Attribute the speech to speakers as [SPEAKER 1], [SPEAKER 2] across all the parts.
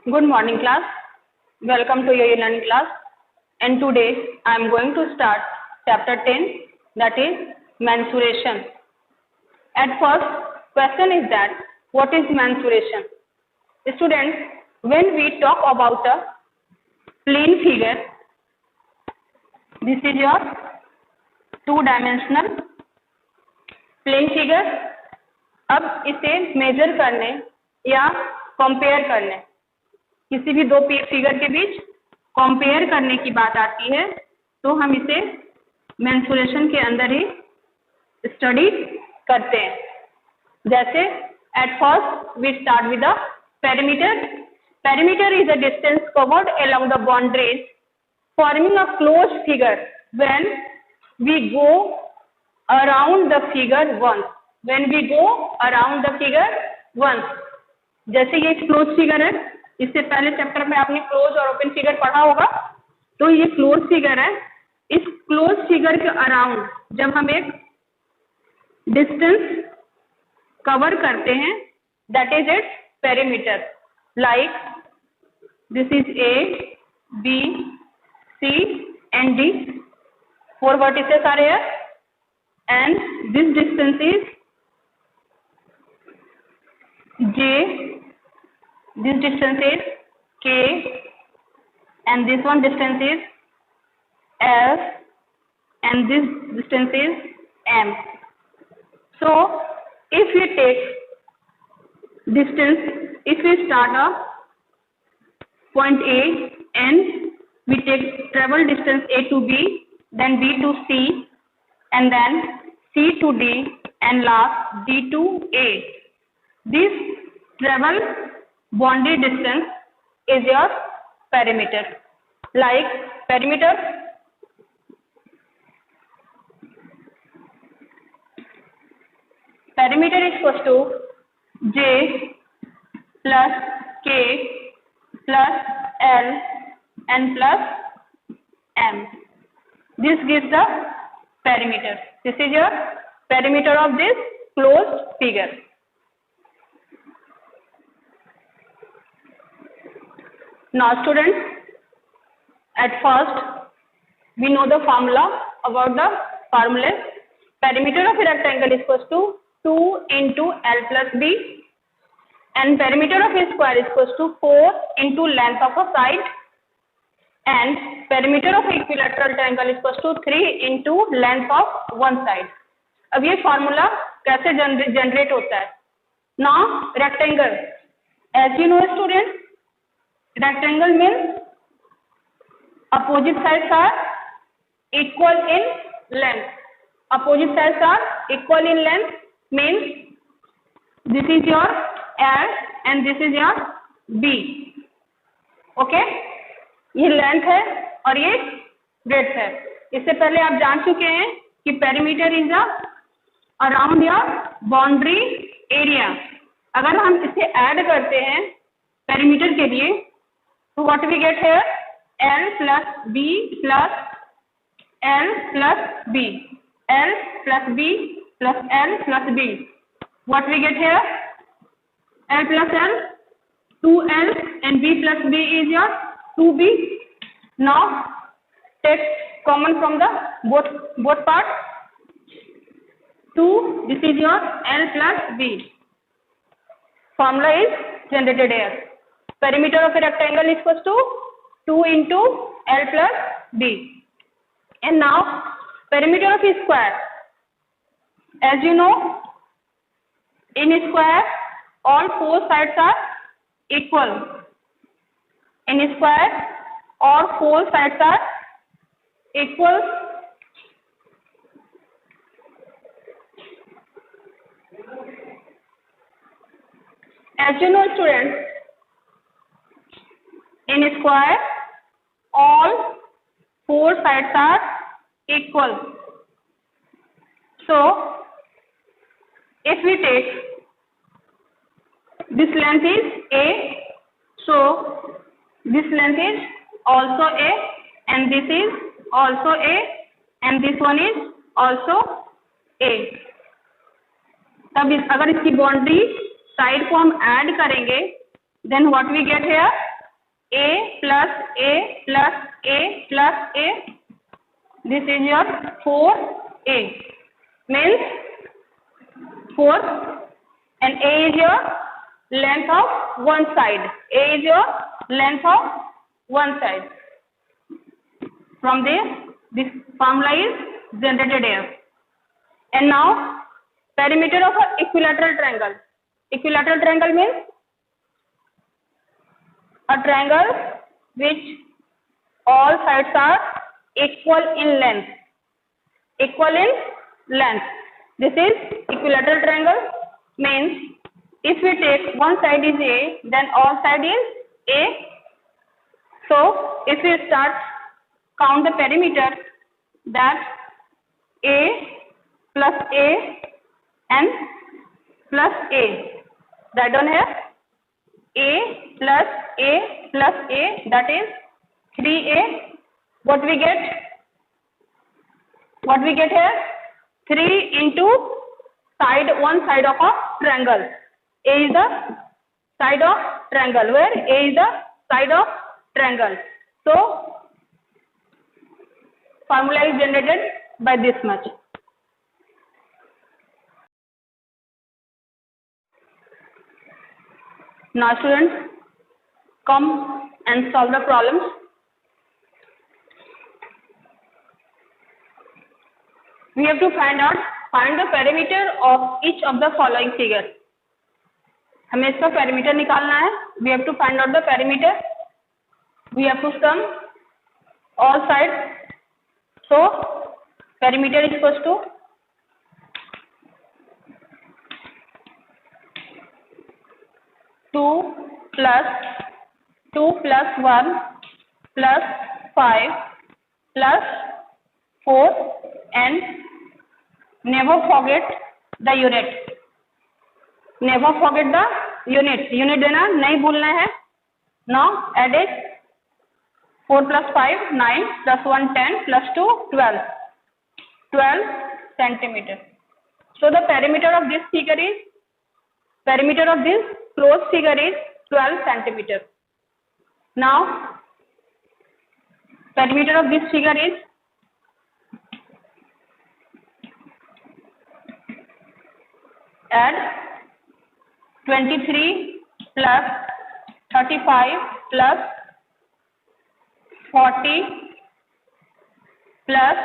[SPEAKER 1] Good morning, class. Welcome to your learning class. And today I am going to start chapter 10, that is mensuration. At first, question is that what is mensuration? Students, when we talk about a plane figure, this is your two-dimensional plane figure. अब इसे major करने या compare करने, किसी भी दो figure के बीच compare करने की बात आती है तो हम इसे मेंसुरेशन के अंदर ही स्टडी करते हैं. जैसे at first we start with the perimeter. Perimeter is the distance covered along the boundaries forming a closed figure when we go around the figure once. When we go around the figure once. जैसे ये close figure है, इससे पहले chapter में आपने close और open figure पढ़ा होगा, तो ये क्लोज फिगर है. इस क्लोज फिगर के अराउंड जब हम एक डिस्टेंस कवर करते हैं, that is its perimeter. Like this is A, B, C and D. 4 vertices are here and this distance is J, this distance is K, and this one distance is L, and this distance is M. So if we take distance, if we start a point A and we take travel distance A to B, then B to C, and then C to D, and last D to A. This travel boundary distance is your perimeter. Like perimeter is equals to J plus K plus L and plus M. This gives the perimeter. This is your perimeter of this closed figure. Now students, at first we know the formula about the formula. Perimeter of a rectangle is equals to 2 into L plus B, and perimeter of a square is equals to 4 into length of a side, and perimeter of equilateral triangle is equals to 3 into length of one side. अब ये formula कैसे generate होता है? Now rectangle, as you know students, rectangle means opposite sides are equal in length. Opposite sides are equal in length means this is your L and this is your B. Okay? ये length है और ये breadth है. इससे पहले आप जान चुके हैं कि perimeter is around your boundary area. अगर हम इसे ऐड करते हैं पेरीमीटर के लिए, तो what we get here? L plus B plus L plus B, L plus B plus L plus B. What we get here? L plus L, 2L, and B plus B is your 2B. Now take common from the both parts. 2, this is your L plus B. Formula is generated here. Perimeter of a rectangle is equals to 2 into L plus B. And now perimeter of a square. As you know, in a square all 4 sides are equal. In a square all 4 sides are equal. As you know students, in a square all 4 sides are equal. So if we take this length is A, so this length is also A, and this is also A, and this one is also A. तब अगर इसकी boundary side को हम add करेंगे, then what we get here? A plus A plus A plus A. This is your 4A, means 4, and A is your length of one side. A is your length of one side. From this formula is generated here. And now perimeter of an equilateral triangle. Equilateral triangle means a triangle which all sides are equal in length. Equal in length. This is equilateral triangle, means if we take one side is A, then all side is A. So if we start count the perimeter, that A plus A and plus A, that one here A plus A plus A, that is 3A. What we get here? 3 into one side of a triangle. A is the side of triangle, where A is the side of triangle. So formula is generated by this much. Now students, come and solve the problems. We have to find the perimeter of each of the following figures. हमें इसका perimeter निकालना है. We have to find out the perimeter. We have to sum all sides. So perimeter is equals to two plus 1 plus 5 plus 4, and never forget the unit. Never forget the unit. Unit देना नहीं भूलना है. Now add it. 4 plus 5 9 plus 1 10 plus 2 12 centimeter. So the perimeter of this figure is closed figure is 12 centimeter. Now perimeter of this figure is add 23 plus 35 plus 40 plus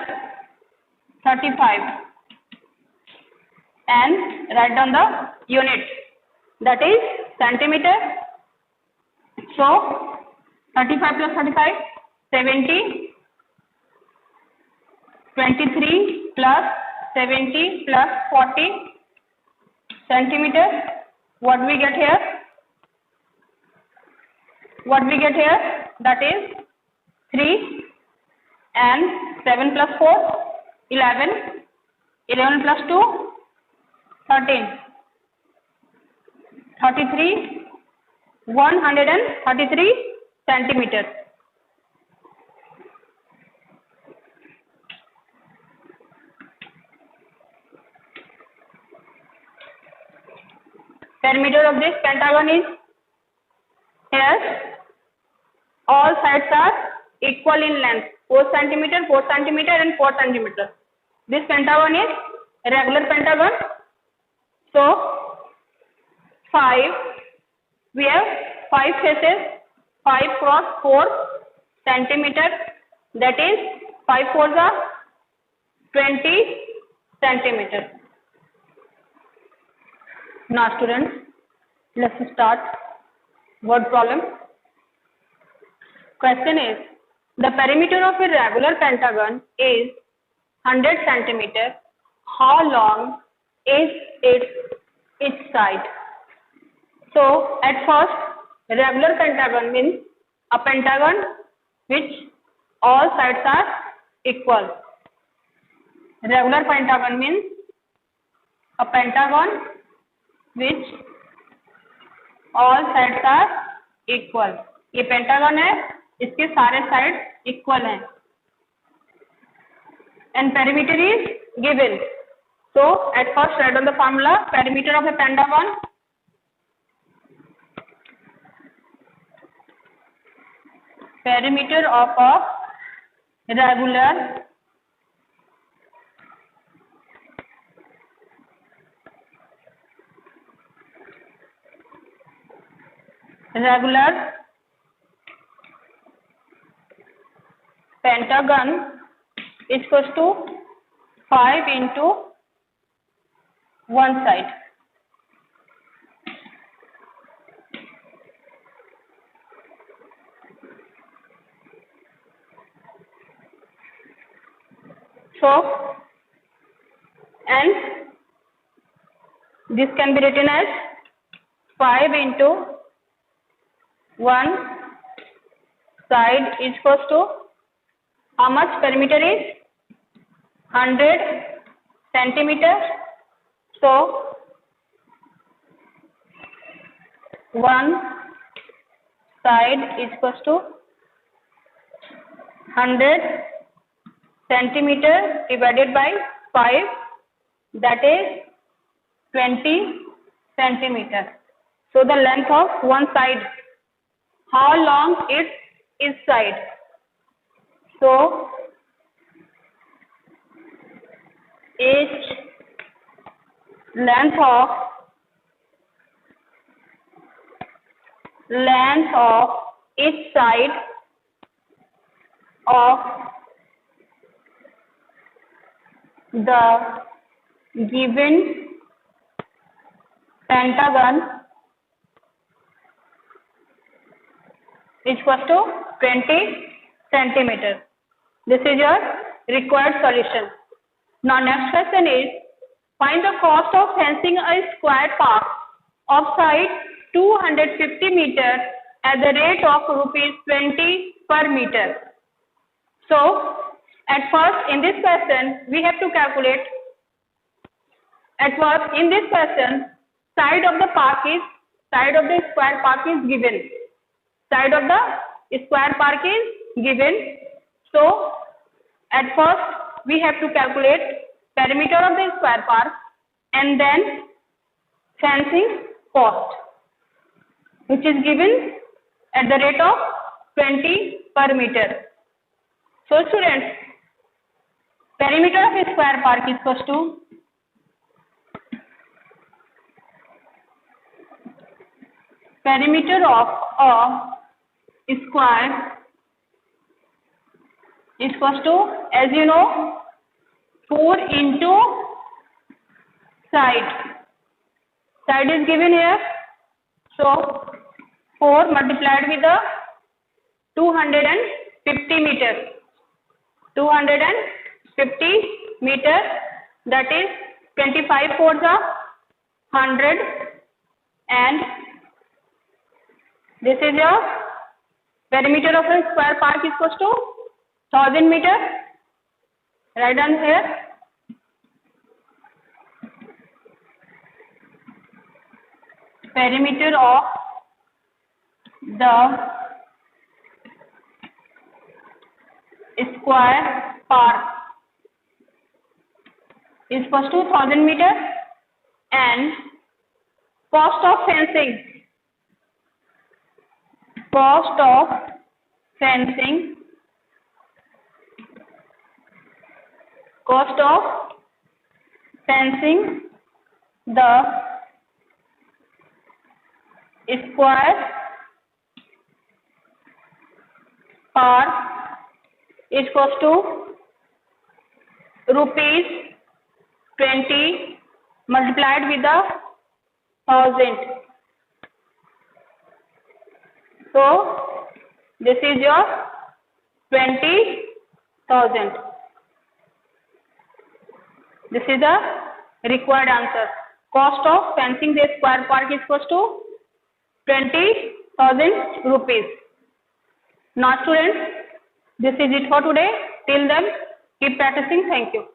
[SPEAKER 1] 35 and write down the unit, that is centimeter. So 35 plus 35 70, 23 plus 70 plus 40 centimeter. What we get here? That is 3, and 7 plus 4 11, 11 plus 2 13, 33 133 centimeter. Perimeter of this pentagon is here. All sides are equal in length, 4 centimeter, 4 centimeter, and 4 centimeter. This pentagon is a regular pentagon. So 5. We have 5 faces. 5 cross 4 centimeter. That is 5 4s are 20 centimeter. Now students, let's start word problem. Question is, the perimeter of a regular pentagon is 100 centimeter. How long is its side? So at first, regular pentagon means a pentagon which all sides are equal. Regular pentagon means a pentagon which all sides are equal. ये pentagon है, इसके सारे side equal हैं. And perimeter is given. So at first write down the formula. Perimeter of a pentagon perimeter of a regular pentagon is equals to 5 into one side. So, and this can be written as 5 into one side is equals to how much perimeter is 100 centimeters. So, one side is equals to 100 centimeter divided by 5, that is 20 centimeter. So the length of one side, how long it is side. So each length of each side of the given pentagon is equal to 20 centimeter. This is your required solution. Now next question is, find the cost of fencing a square park of side 250 meters at the rate of rupees 20 per meter. So at first in this question we have to calculate. At first in this question, side of the square park is given. Side of the square park is given. So at first we have to calculate perimeter of the square park and then fencing cost, which is given at the rate of 20 per meter. So students, perimeter of a square park is equals to perimeter of a square is equals to, as you know, 4 into side. Side is given here. So 4 multiplied with the 250 meters. 250 meters, that is 25 for the 100, and this is your perimeter of a square park is equals to 1000 meters. Write down here. Perimeter of the square park is equals to 1000 meters, and cost of fencing the square park is equals to rupees 20 multiplied with the 1000. So this is your 20,000. This is the required answer. Cost of fencing the square park is equals to 20,000 rupees. Now students, this is it for today. Till then, keep practicing. Thank you.